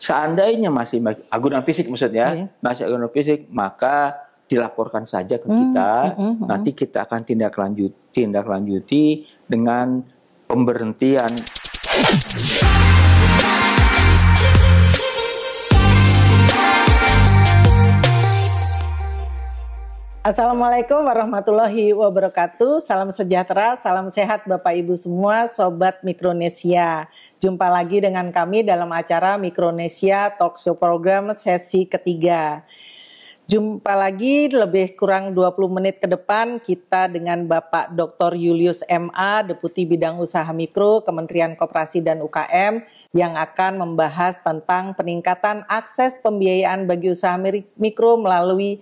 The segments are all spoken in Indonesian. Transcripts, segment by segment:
Seandainya masih agunan fisik maksudnya, masih agunan fisik, maka dilaporkan saja ke kita. Nanti kita akan tindak lanjuti dengan pemberhentian. Assalamualaikum warahmatullahi wabarakatuh. Salam sejahtera, salam sehat Bapak Ibu semua, Sobat Mikronesia. Jumpa lagi dengan kami dalam acara Mikronesia Talk Show Program sesi ketiga. Jumpa lagi lebih kurang 20 menit ke depan kita dengan Bapak Dr. Julius MA, Deputi Bidang Usaha Mikro, Kementerian Koperasi dan UKM, yang akan membahas tentang peningkatan akses pembiayaan bagi usaha mikro melalui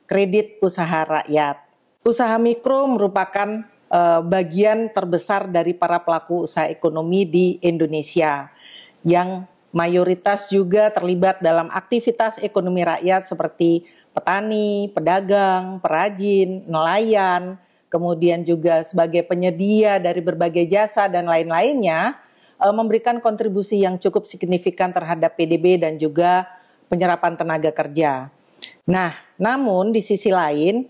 kredit usaha rakyat. Usaha mikro merupakan bagian terbesar dari para pelaku usaha ekonomi di Indonesia yang mayoritas juga terlibat dalam aktivitas ekonomi rakyat seperti petani, pedagang, perajin, nelayan, kemudian juga sebagai penyedia dari berbagai jasa dan lain-lainnya, memberikan kontribusi yang cukup signifikan terhadap PDB dan juga penyerapan tenaga kerja. Nah, namun di sisi lain,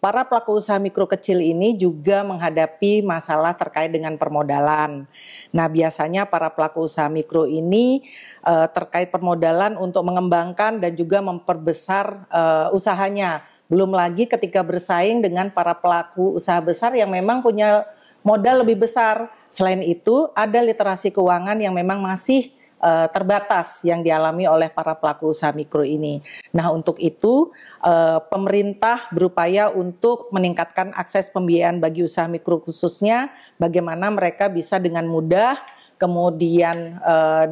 para pelaku usaha mikro kecil ini juga menghadapi masalah terkait dengan permodalan. Nah, biasanya para pelaku usaha mikro ini terkait permodalan untuk mengembangkan dan juga memperbesar usahanya. Belum lagi ketika bersaing dengan para pelaku usaha besar yang memang punya modal lebih besar. Selain itu, ada literasi keuangan yang memang masih terbatas yang dialami oleh para pelaku usaha mikro ini. Nah, untuk itu pemerintah berupaya untuk meningkatkan akses pembiayaan bagi usaha mikro, khususnya bagaimana mereka bisa dengan mudah kemudian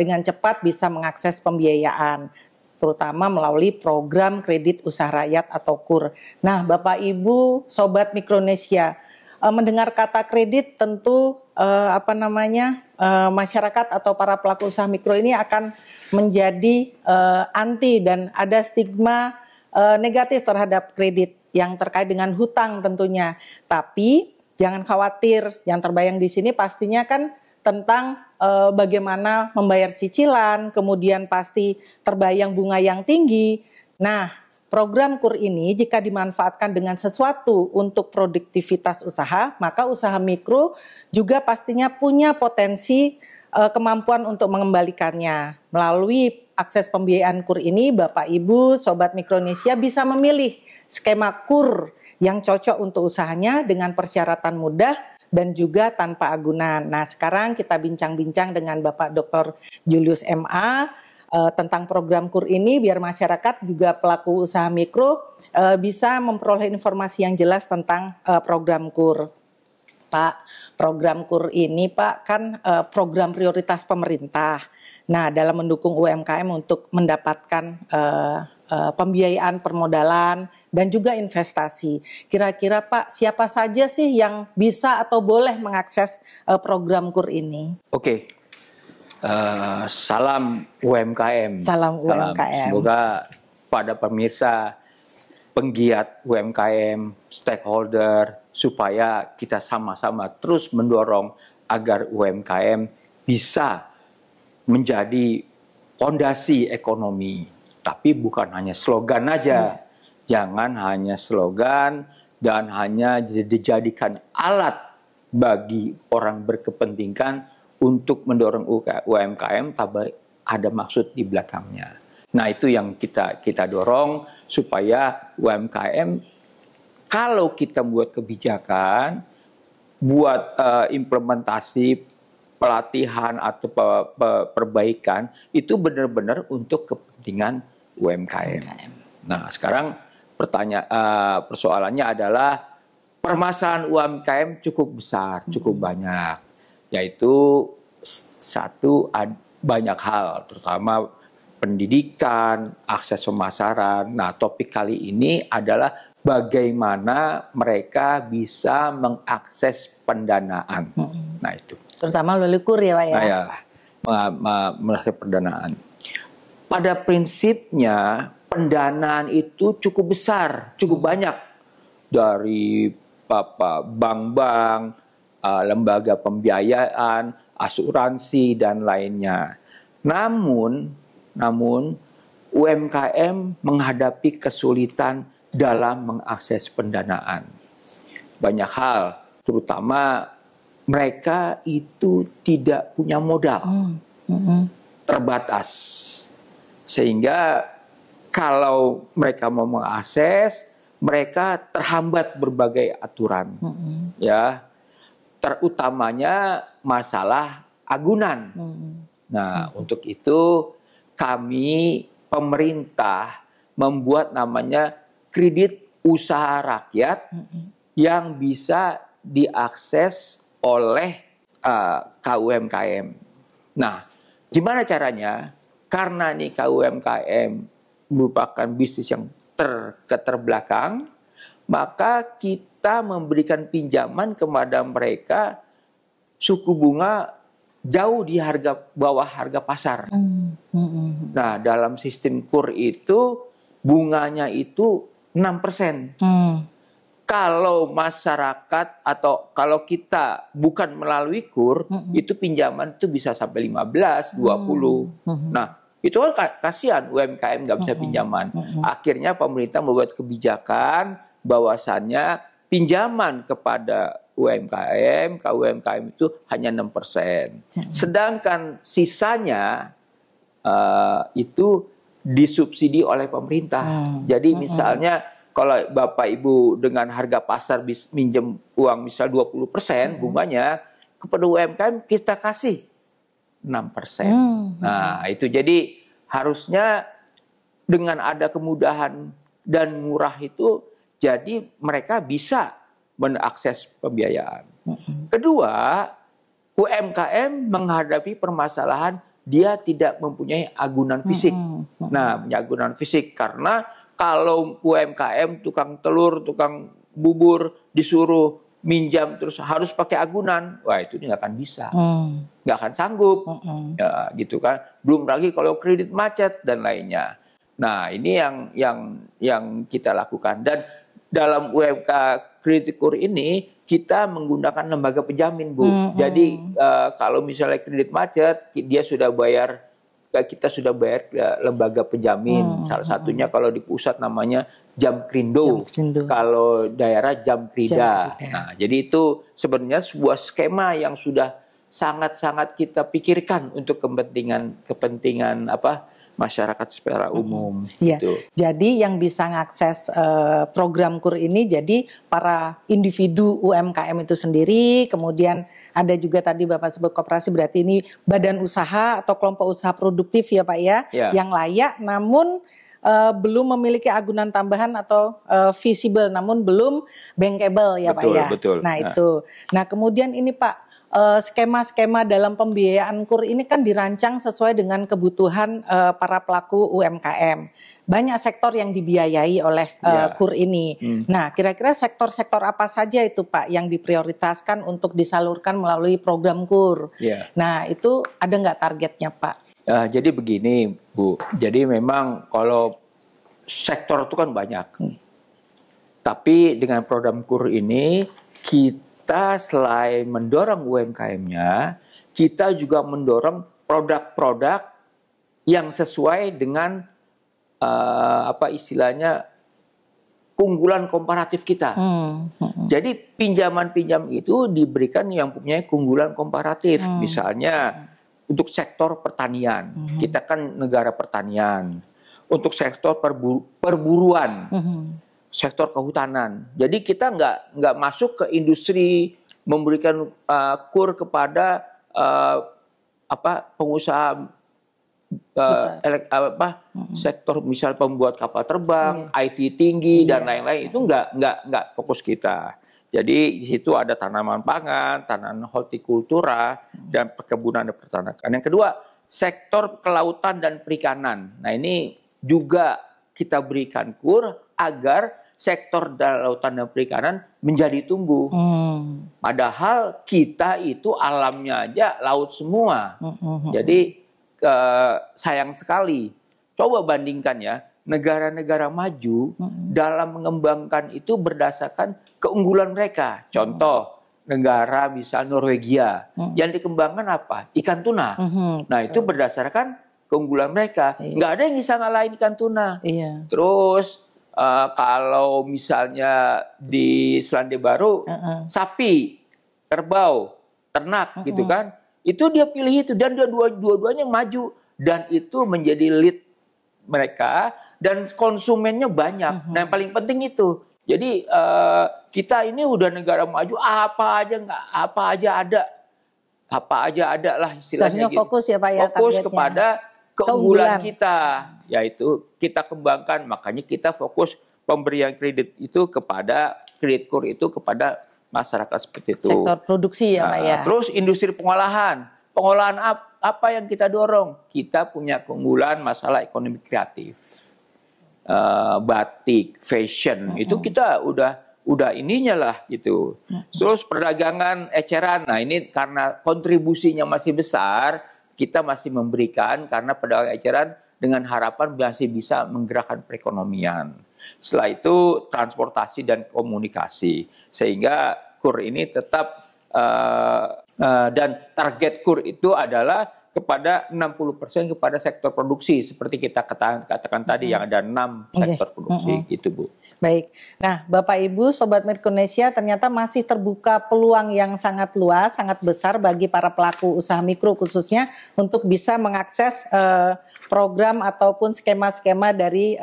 dengan cepat bisa mengakses pembiayaan, terutama melalui program kredit usaha rakyat atau KUR. Nah, Bapak Ibu Sobat Mikronesia, mendengar kata kredit tentu masyarakat atau para pelaku usaha mikro ini akan menjadi anti dan ada stigma negatif terhadap kredit yang terkait dengan hutang tentunya. Tapi jangan khawatir, yang terbayang di sini pastinya kan tentang bagaimana membayar cicilan, kemudian pasti terbayang bunga yang tinggi. Nah, program KUR ini jika dimanfaatkan dengan sesuatu untuk produktivitas usaha, maka usaha mikro juga pastinya punya potensi kemampuan untuk mengembalikannya. Melalui akses pembiayaan KUR ini, Bapak Ibu Sobat Mikronesia bisa memilih skema KUR yang cocok untuk usahanya dengan persyaratan mudah dan juga tanpa agunan. Nah, sekarang kita bincang-bincang dengan Bapak Dr. Julius MA tentang program KUR ini, biar masyarakat juga pelaku usaha mikro bisa memperoleh informasi yang jelas tentang program KUR. Pak, program KUR ini Pak kan program prioritas pemerintah. Nah, dalam mendukung UMKM untuk mendapatkan pembiayaan permodalan dan juga investasi. Kira-kira Pak, siapa saja sih yang bisa atau boleh mengakses program KUR ini? Oke. Salam UMKM. Salam UMKM. Semoga pada pemirsa, penggiat UMKM, stakeholder, supaya kita sama-sama terus mendorong agar UMKM bisa menjadi fondasi ekonomi. Tapi bukan hanya slogan aja. Jangan hanya slogan dan hanya dijadikan alat bagi orang berkepentingan untuk mendorong UMKM, tapi ada maksud di belakangnya. Nah, itu yang kita dorong supaya UMKM, kalau kita buat kebijakan, buat implementasi pelatihan atau perbaikan, itu benar-benar untuk kepentingan UMKM. Nah, sekarang persoalannya adalah permasalahan UMKM cukup besar, cukup banyak. Yaitu banyak hal, terutama pendidikan, akses pemasaran. Nah, topik kali ini adalah bagaimana mereka bisa mengakses pendanaan. Nah, itu. Terutama melalui KUR ya Pak ya? Nah, ya, mengakses pendanaan. Pada prinsipnya, pendanaan itu cukup besar, cukup banyak. Dari bank-bank, lembaga pembiayaan, asuransi, dan lainnya. Namun namun UMKM menghadapi kesulitan dalam mengakses pendanaan. Banyak hal, terutama mereka itu tidak punya modal, terbatas. Sehingga kalau mereka mau mengakses, mereka terhambat berbagai aturan, ya, terutamanya masalah agunan. Nah, untuk itu kami pemerintah membuat namanya kredit usaha rakyat yang bisa diakses oleh KUMKM. Nah, gimana caranya? Karena nih KUMKM merupakan bisnis yang keterbelakang, maka kita memberikan pinjaman kepada mereka suku bunga jauh di bawah harga pasar. Nah, dalam sistem KUR itu bunganya itu 6%. Kalau masyarakat atau kalau kita bukan melalui KUR, itu pinjaman itu bisa sampai 15, 20. Nah, itu kan kasihan UMKM nggak bisa pinjaman. Akhirnya pemerintah membuat kebijakan bahwasannya pinjaman kepada UMKM, KUMKM itu hanya 6%. Sedangkan sisanya itu disubsidi oleh pemerintah. Jadi misalnya kalau Bapak Ibu dengan harga pasar minjem uang misal 20% bunganya, kepada UMKM kita kasih 6%. Nah, itu jadi harusnya dengan ada kemudahan dan murah itu, jadi mereka bisa mengakses pembiayaan. Kedua, UMKM menghadapi permasalahan dia tidak mempunyai agunan fisik. Nah, punya agunan fisik karena kalau UMKM tukang telur, tukang bubur disuruh minjam terus harus pakai agunan, wah itu nggak akan bisa, nggak akan sanggup, ya gitu kan. Belum lagi kalau kredit macet dan lainnya. Nah ini yang kita lakukan, dan dalam UMK kredit KUR ini kita menggunakan lembaga penjamin, Bu. Jadi kalau misalnya kredit macet, dia sudah bayar. Kita sudah bayar ke lembaga penjamin. Salah satunya kalau di pusat namanya Jamkrindo. Kalau daerah Jamkrida. Nah, jadi itu sebenarnya sebuah skema yang sudah sangat-sangat kita pikirkan untuk kepentingan masyarakat secara umum. Gitu. Jadi yang bisa mengakses program KUR ini jadi para individu UMKM itu sendiri, kemudian ada juga tadi Bapak sebut koperasi, berarti ini badan usaha atau kelompok usaha produktif ya Pak ya, yang layak namun belum memiliki agunan tambahan atau visible namun belum bankable ya Pak ya. Betul. Nah itu. Nah kemudian ini Pak, skema-skema dalam pembiayaan KUR ini kan dirancang sesuai dengan kebutuhan para pelaku UMKM. Banyak sektor yang dibiayai oleh KUR ini. Nah, kira-kira sektor-sektor apa saja itu Pak yang diprioritaskan untuk disalurkan melalui program KUR? Nah, itu ada nggak targetnya Pak? Jadi begini Bu, jadi memang kalau sektor itu kan banyak. Tapi dengan program KUR ini kita selain mendorong UMKM-nya, kita juga mendorong produk-produk yang sesuai dengan istilahnya keunggulan komparatif kita. Jadi pinjaman-pinjam itu diberikan yang punya keunggulan komparatif. Misalnya untuk sektor pertanian, kita kan negara pertanian. Untuk sektor perburuan. Sektor kehutanan. Jadi kita nggak masuk ke industri memberikan KUR kepada pengusaha sektor misal pembuat kapal terbang, IT tinggi dan lain-lain, itu nggak fokus kita. Jadi di situ ada tanaman pangan, tanaman hortikultura dan perkebunan dan peternakan. Yang kedua, sektor kelautan dan perikanan. Nah ini juga kita berikan KUR agar sektor lautan dan perikanan menjadi tumbuh. Padahal kita itu alamnya aja laut semua. Jadi sayang sekali. Coba bandingkan ya, negara-negara maju dalam mengembangkan itu berdasarkan keunggulan mereka. Contoh, negara misal Norwegia, yang dikembangkan apa? Ikan tuna. Nah itu berdasarkan keunggulan mereka. Nggak ada yang bisa ngalahin ikan tuna. Terus kalau misalnya di Selandia Baru, sapi, kerbau, ternak gitu kan, itu dia pilih itu dan dua-duanya maju dan itu menjadi lead mereka dan konsumennya banyak. Nah yang paling penting itu. Jadi kita ini udah negara maju, apa aja ada lah istilahnya gitu. Fokus ya Pak ya. Fokus kepada keunggulan kita, yaitu kita kembangkan. Makanya kita fokus pemberian kredit itu kepada kredit kur itu kepada masyarakat seperti itu. Sektor produksi ya Pak ya. Terus industri pengolahan apa yang kita dorong? Kita punya keunggulan masalah ekonomi kreatif, batik, fashion itu kita udah ininya lah gitu. Terus perdagangan eceran, nah ini karena kontribusinya masih besar. Kita masih memberikan karena pedagang eceran dengan harapan masih bisa menggerakkan perekonomian. Setelah itu transportasi dan komunikasi. Sehingga KUR ini tetap dan target KUR itu adalah kepada 60% kepada sektor produksi. Seperti kita katakan tadi yang ada 6 sektor produksi gitu Bu. Baik, nah Bapak Ibu Sobat Mikronesia ternyata masih terbuka peluang yang sangat luas, sangat besar bagi para pelaku usaha mikro khususnya untuk bisa mengakses program ataupun skema-skema dari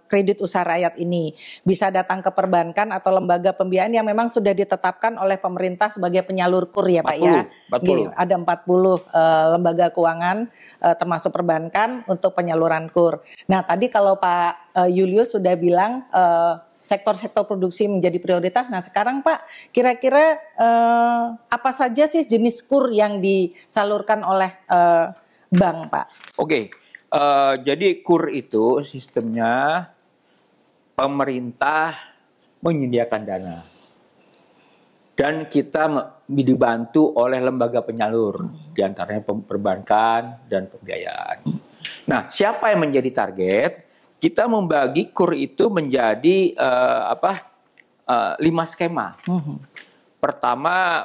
kredit usaha rakyat ini. Bisa datang ke perbankan atau lembaga pembiayaan yang memang sudah ditetapkan oleh pemerintah sebagai penyalur KUR ya Pak ya. 40. Ada 40 lembaga keuangan termasuk perbankan untuk penyaluran KUR. Nah tadi kalau Pak Julius sudah bilang sektor-sektor produksi menjadi prioritas. Nah sekarang Pak, kira-kira apa saja sih jenis KUR yang disalurkan oleh bank Pak? Oke, jadi KUR itu sistemnya pemerintah menyediakan dana. Dan kita dibantu oleh lembaga penyalur, diantaranya perbankan dan pembiayaan. Nah, siapa yang menjadi target? Kita membagi KUR itu menjadi 5 skema. Pertama,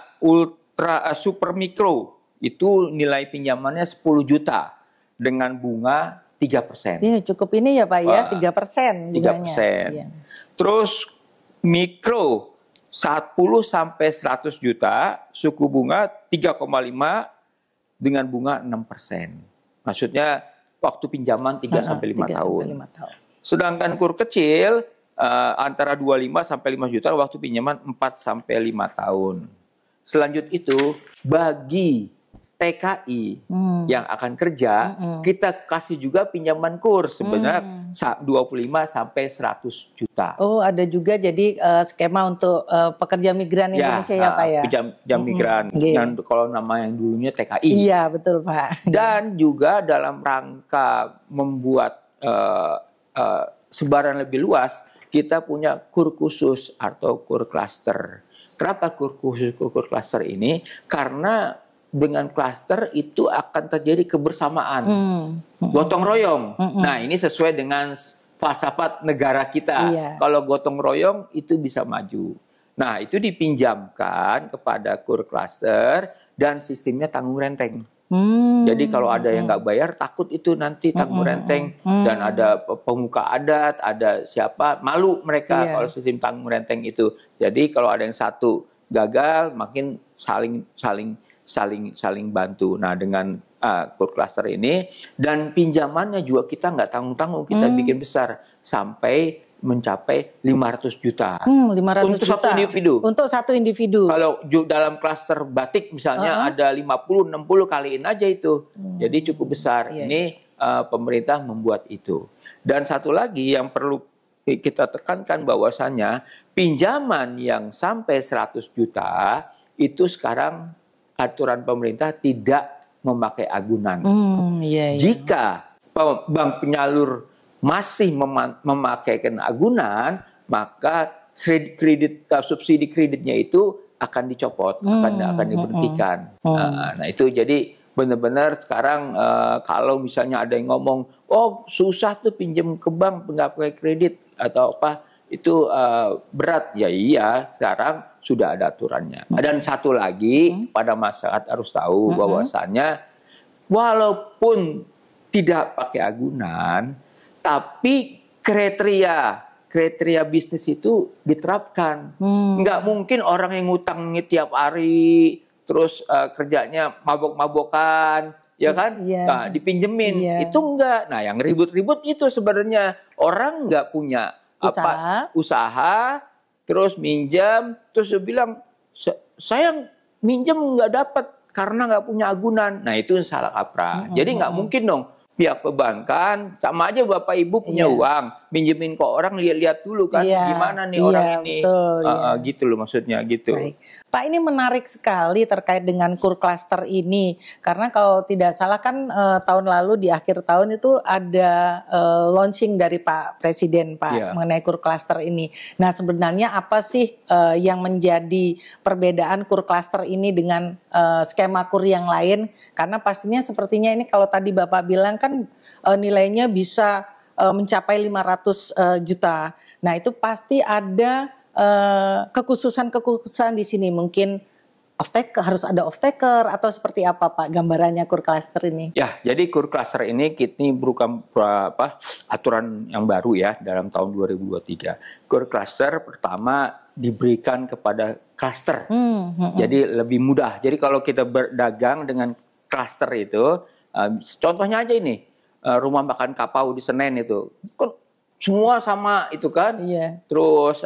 super mikro, itu nilai pinjamannya 10 juta dengan bunga 3%. Iya, cukup ini ya Pak ya, 3%. 3%. Iya. Terus mikro 10 sampai 100 juta, suku bunga 3,5 dengan bunga 6%. Maksudnya waktu pinjaman 3 sampai 5 tahun. Sedangkan KUR kecil antara 25 sampai 5 juta, waktu pinjaman 4 sampai 5 tahun. Selanjutnya itu bagi TKI yang akan kerja, kita kasih juga pinjaman KUR sebenarnya 25 sampai 100 juta. Oh, ada juga jadi skema untuk pekerja migran Indonesia ya Pak ya. Pekerja migran yang kalau nama yang dulunya TKI. Iya, betul Pak. Dan juga dalam rangka membuat sebaran lebih luas, kita punya KUR khusus atau KUR cluster. Kenapa KUR khusus, KUR cluster ini? Karena dengan klaster itu akan terjadi kebersamaan, gotong royong. Nah ini sesuai dengan falsafat negara kita. Kalau gotong royong itu bisa maju. Nah itu dipinjamkan kepada KUR cluster dan sistemnya tanggung renteng. Jadi kalau ada yang nggak bayar, takut itu nanti tanggung renteng dan ada pemuka adat, ada siapa, malu mereka kalau sistem tanggung renteng itu. Jadi kalau ada yang satu gagal, makin saling bantu. Nah dengan KUR cluster ini dan pinjamannya juga kita nggak tanggung-tanggung, kita bikin besar sampai mencapai 500 juta. 500 untuk juta. Satu individu. Untuk satu individu. Kalau dalam klaster batik misalnya ada 50-60 kaliin aja itu. Jadi cukup besar. Ini pemerintah membuat itu. Dan satu lagi yang perlu kita tekankan bahwasannya pinjaman yang sampai 100 juta itu sekarang aturan pemerintah tidak memakai agunan. Jika bank penyalur masih memakai agunan, maka subsidi kreditnya itu akan dicopot, akan diberhentikan. Nah itu jadi benar-benar sekarang kalau misalnya ada yang ngomong, oh susah tuh pinjam ke bank nggak pakai kredit atau apa, itu berat. Ya iya, sekarang sudah ada aturannya. Dan satu lagi pada masyarakat harus tahu bahwasannya walaupun tidak pakai agunan, tapi kriteria bisnis itu diterapkan. Nggak mungkin orang yang ngutang tiap hari, terus kerjanya mabok-mabokan, ya kan? Nah, dipinjemin, itu enggak. Nah, yang ribut-ribut itu sebenarnya orang nggak punya usaha, terus minjam, terus dia bilang, saya minjem nggak dapat karena nggak punya agunan. Nah, itu salah kaprah. Jadi nggak mungkin dong pihak perbankan, sama aja Bapak Ibu punya uang, minjemin ke orang, lihat-lihat dulu kan, gimana nih orang ini. Betul, gitu loh maksudnya, gitu. Baik. Pak, ini menarik sekali terkait dengan KUR Cluster ini, karena kalau tidak salah kan tahun lalu di akhir tahun itu ada launching dari Pak Presiden, Pak, mengenai KUR Cluster ini. Nah, sebenarnya apa sih yang menjadi perbedaan KUR Cluster ini dengan skema KUR yang lain? Karena pastinya sepertinya ini kalau tadi Bapak bilang kan nilainya bisa mencapai 500 juta. Nah, itu pasti ada kekhususan di sini, mungkin harus ada off-taker atau seperti apa Pak gambarannya KUR Cluster ini? Ya, jadi KUR Cluster ini bukan aturan yang baru ya dalam tahun 2023. KUR Cluster pertama diberikan kepada cluster, jadi lebih mudah. Jadi kalau kita berdagang dengan cluster itu, contohnya aja ini, rumah makan Kapau di Senen itu, semua sama itu kan, terus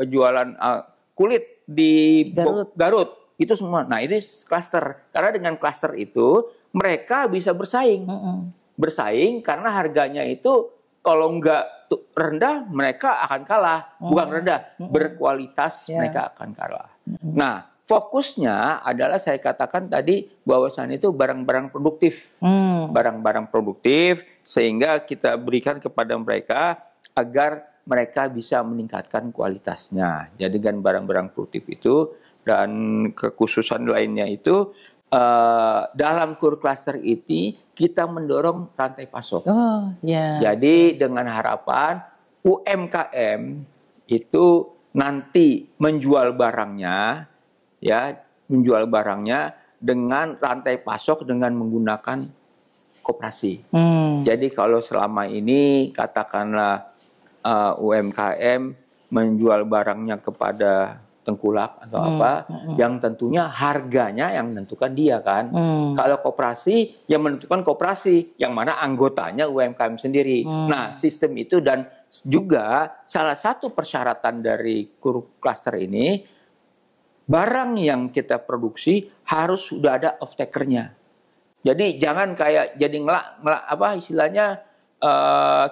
jualan kulit di Garut itu semua. Nah, itu klaster. Karena dengan klaster itu mereka bisa bersaing, karena harganya itu kalau nggak rendah mereka akan kalah, bukan rendah, berkualitas mereka akan kalah. Nah, fokusnya adalah saya katakan tadi bahwasannya itu barang-barang produktif. Barang-barang produktif sehingga kita berikan kepada mereka agar mereka bisa meningkatkan kualitasnya. Jadi dengan barang-barang produktif itu dan kekhususan lainnya itu dalam KUR Cluster ini kita mendorong rantai pasok. Jadi dengan harapan UMKM itu nanti menjual barangnya dengan rantai pasok dengan menggunakan koperasi. Jadi kalau selama ini katakanlah UMKM menjual barangnya kepada tengkulak atau yang tentunya harganya yang menentukan dia kan. Kalau koperasi yang menentukan koperasi, yang mana anggotanya UMKM sendiri. Nah, sistem itu dan juga salah satu persyaratan dari KUR Cluster ini, barang yang kita produksi harus sudah ada off-takernya. Jadi jangan kayak jadi istilahnya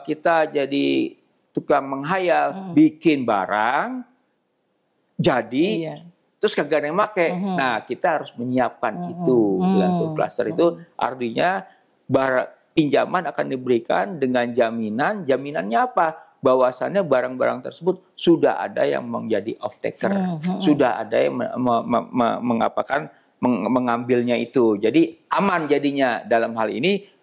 kita jadi tukang menghayal, bikin barang jadi terus kagak ada yang pakai. Nah, kita harus menyiapkan itu dengan KUR Cluster itu artinya pinjaman akan diberikan dengan jaminan. Jaminannya apa? Bahwasannya barang-barang tersebut sudah ada yang menjadi off-taker, sudah ada yang mengambilnya itu. Jadi aman jadinya dalam hal ini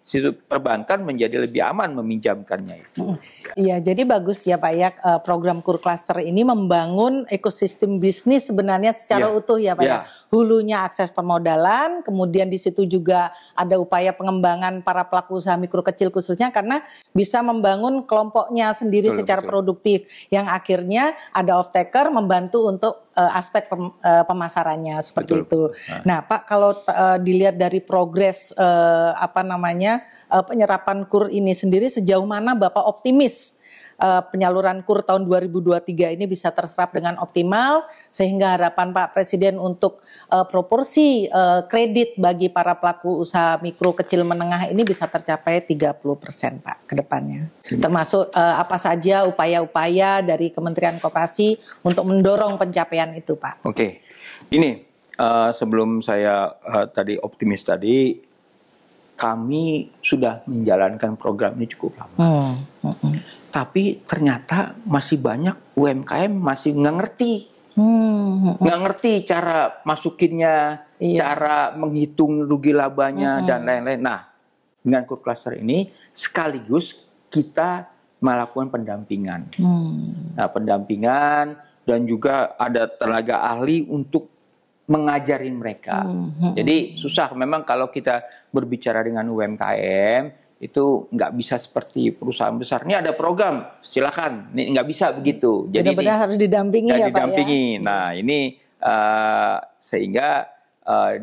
perbankan menjadi lebih aman meminjamkannya itu. Iya, jadi bagus ya Pak ya, program KUR Cluster ini membangun ekosistem bisnis sebenarnya secara utuh ya Pak ya. Hulunya akses permodalan, kemudian di situ juga ada upaya pengembangan para pelaku usaha mikro kecil khususnya karena bisa membangun kelompoknya sendiri secara produktif yang akhirnya ada off-taker membantu untuk aspek pemasarannya seperti itu. Nah Pak, kalau dilihat dari progres penyerapan KUR ini sendiri sejauh mana Bapak optimis penyaluran KUR tahun 2023 ini bisa terserap dengan optimal sehingga harapan Pak Presiden untuk proporsi kredit bagi para pelaku usaha mikro kecil menengah ini bisa tercapai 30% Pak ke depannya. Termasuk apa saja upaya-upaya dari Kementerian Koperasi untuk mendorong pencapaian itu Pak. Oke, ini sebelum saya tadi optimis tadi, kami sudah menjalankan program ini cukup lama. Tapi ternyata masih banyak UMKM masih nggak ngerti. Nggak ngerti cara masukinnya, cara menghitung rugi labanya, dan lain-lain. Nah, dengan KUR Cluster ini sekaligus kita melakukan pendampingan. Nah, pendampingan dan juga ada tenaga ahli untuk mengajarin mereka. Jadi susah memang kalau kita berbicara dengan UMKM itu nggak bisa seperti perusahaan besar. Ini ada program, silakan. Ini nggak bisa begitu. Jadi benar-benar harus didampingi ya Pak ya. Nah ini sehingga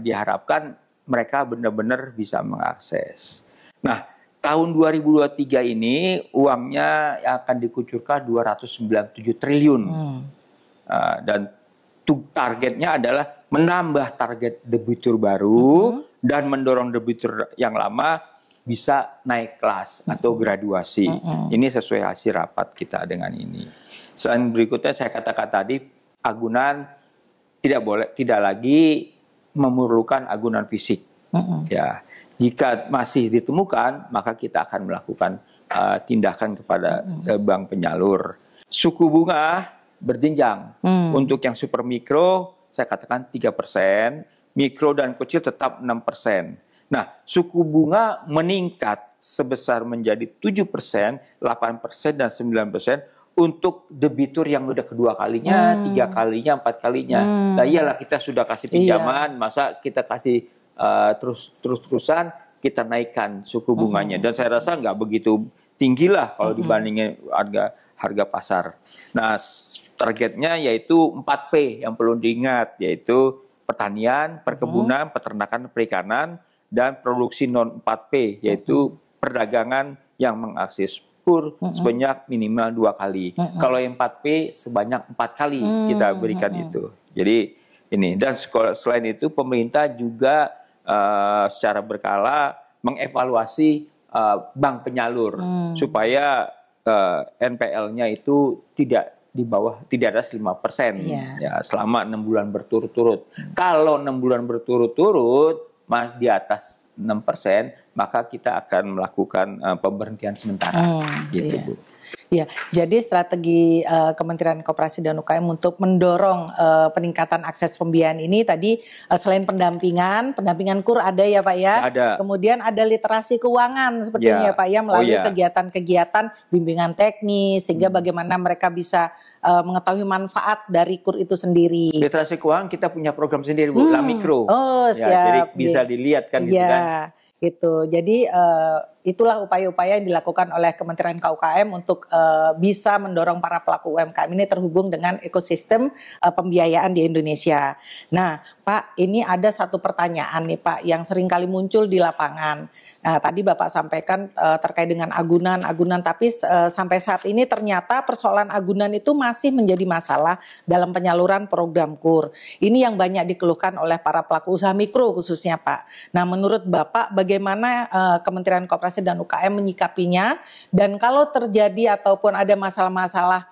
diharapkan mereka benar-benar bisa mengakses. Nah tahun 2023 ini uangnya akan dikucurkan 297 triliun. Dan targetnya adalah menambah target debitur baru dan mendorong debitur yang lama bisa naik kelas atau graduasi. Ini sesuai hasil rapat kita dengan ini. Selain berikutnya saya katakan tadi, agunan tidak lagi memerlukan agunan fisik. Ya, jika masih ditemukan, maka kita akan melakukan tindakan kepada bank penyalur. Suku bunga berjenjang. Untuk yang super mikro, saya katakan 3%, mikro dan kecil tetap 6%. Nah, suku bunga meningkat sebesar menjadi 7%, 8%, dan 9% untuk debitur yang udah kedua kalinya, 3 kalinya, 4 kalinya. Nah, iyalah kita sudah kasih pinjaman, masa kita kasih terus-terusan, kita naikkan suku bunganya. Dan saya rasa nggak begitu tinggi lah kalau dibandingin harga pasar. Nah, targetnya yaitu 4P yang perlu diingat, yaitu pertanian, perkebunan, peternakan, perikanan, dan produksi non 4P, yaitu perdagangan yang mengakses kur sebanyak minimal 2 kali. Kalau yang 4P sebanyak 4 kali kita berikan itu. Jadi ini, dan selain itu pemerintah juga secara berkala mengevaluasi bank penyalur supaya NPL-nya itu tidak di bawah, tidak atas 5% ya, selama 6 bulan berturut-turut. Kalau 6 bulan berturut-turut di atas 6%, maka kita akan melakukan pemberhentian sementara gitu Bu. Ya, jadi strategi Kementerian Koperasi dan UKM untuk mendorong peningkatan akses pembiayaan ini tadi selain pendampingan kur ada ya Pak ya. Ada. Kemudian ada literasi keuangan sepertinya ya Pak ya, melalui kegiatan-kegiatan bimbingan teknis sehingga bagaimana mereka bisa mengetahui manfaat dari kur itu sendiri. Literasi keuangan kita punya program sendiri Bu, La Mikro. Oh, siap. Ya, jadi bisa dilihat kan gitu kan. Gitu. Jadi itulah upaya-upaya yang dilakukan oleh Kementerian KUKM untuk bisa mendorong para pelaku UMKM ini terhubung dengan ekosistem pembiayaan di Indonesia. Nah, Pak, ini ada satu pertanyaan nih Pak yang sering kali muncul di lapangan. Nah, tadi Bapak sampaikan terkait dengan agunan, tapi sampai saat ini ternyata persoalan agunan itu masih menjadi masalah dalam penyaluran program KUR. Ini yang banyak dikeluhkan oleh para pelaku usaha mikro khususnya Pak. Nah, menurut Bapak bagaimana Kementerian Koperasi dan UKM menyikapinya, dan kalau terjadi ataupun ada masalah-masalah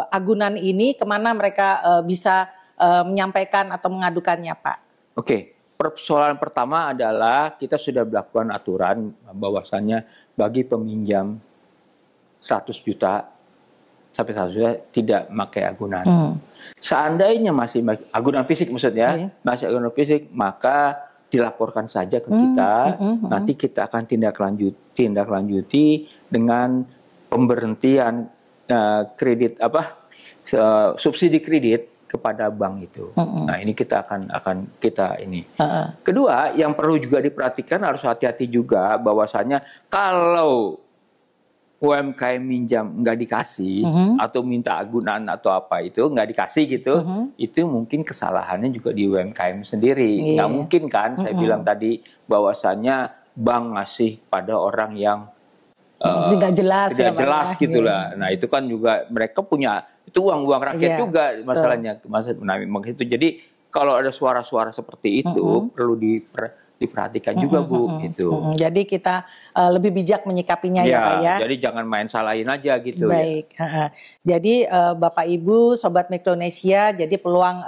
agunan ini, kemana mereka bisa menyampaikan atau mengadukannya Pak? Oke. Persoalan pertama adalah kita sudah melakukan aturan bahwasannya bagi peminjam 100 juta sampai 100 juta tidak memakai agunan. Seandainya masih agunan fisik maksudnya, masih agunan fisik, maka dilaporkan saja ke kita. Nanti kita akan tindak lanjuti dengan pemberhentian kredit subsidi kredit kepada bank itu. Nah, ini kita akan kita ini. Kedua, yang perlu juga diperhatikan, harus hati-hati juga bahwasanya kalau UMKM minjam nggak dikasih atau minta agunan atau apa itu nggak dikasih gitu, itu mungkin kesalahannya juga di UMKM sendiri. Nggak mungkin kan, saya bilang tadi bahwasanya bank ngasih pada orang yang tidak jelas gitulah. Nah, itu kan juga mereka punya, itu uang rakyat juga masalahnya. Itu jadi kalau ada suara-suara seperti itu perlu diperhatikan juga Bu gitu. Jadi kita lebih bijak menyikapinya ya Pak ya. Jadi jangan main salahin aja gitu. Baik. Jadi Bapak Ibu Sobat Mikronesia, jadi peluang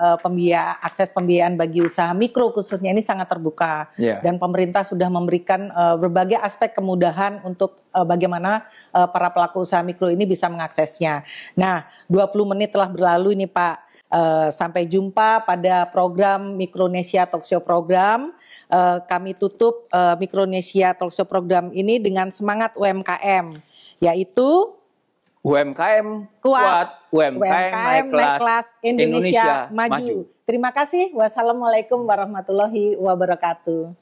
akses pembiayaan bagi usaha mikro khususnya ini sangat terbuka. Dan pemerintah sudah memberikan berbagai aspek kemudahan untuk bagaimana para pelaku usaha mikro ini bisa mengaksesnya. Nah, 20 menit telah berlalu ini Pak. Sampai jumpa pada program Mikronesia Talkshow Program. Kami tutup Mikronesia Talkshow Program ini dengan semangat UMKM, yaitu UMKM kuat, UMKM naik kelas, Indonesia maju. Terima kasih. Wassalamualaikum warahmatullahi wabarakatuh.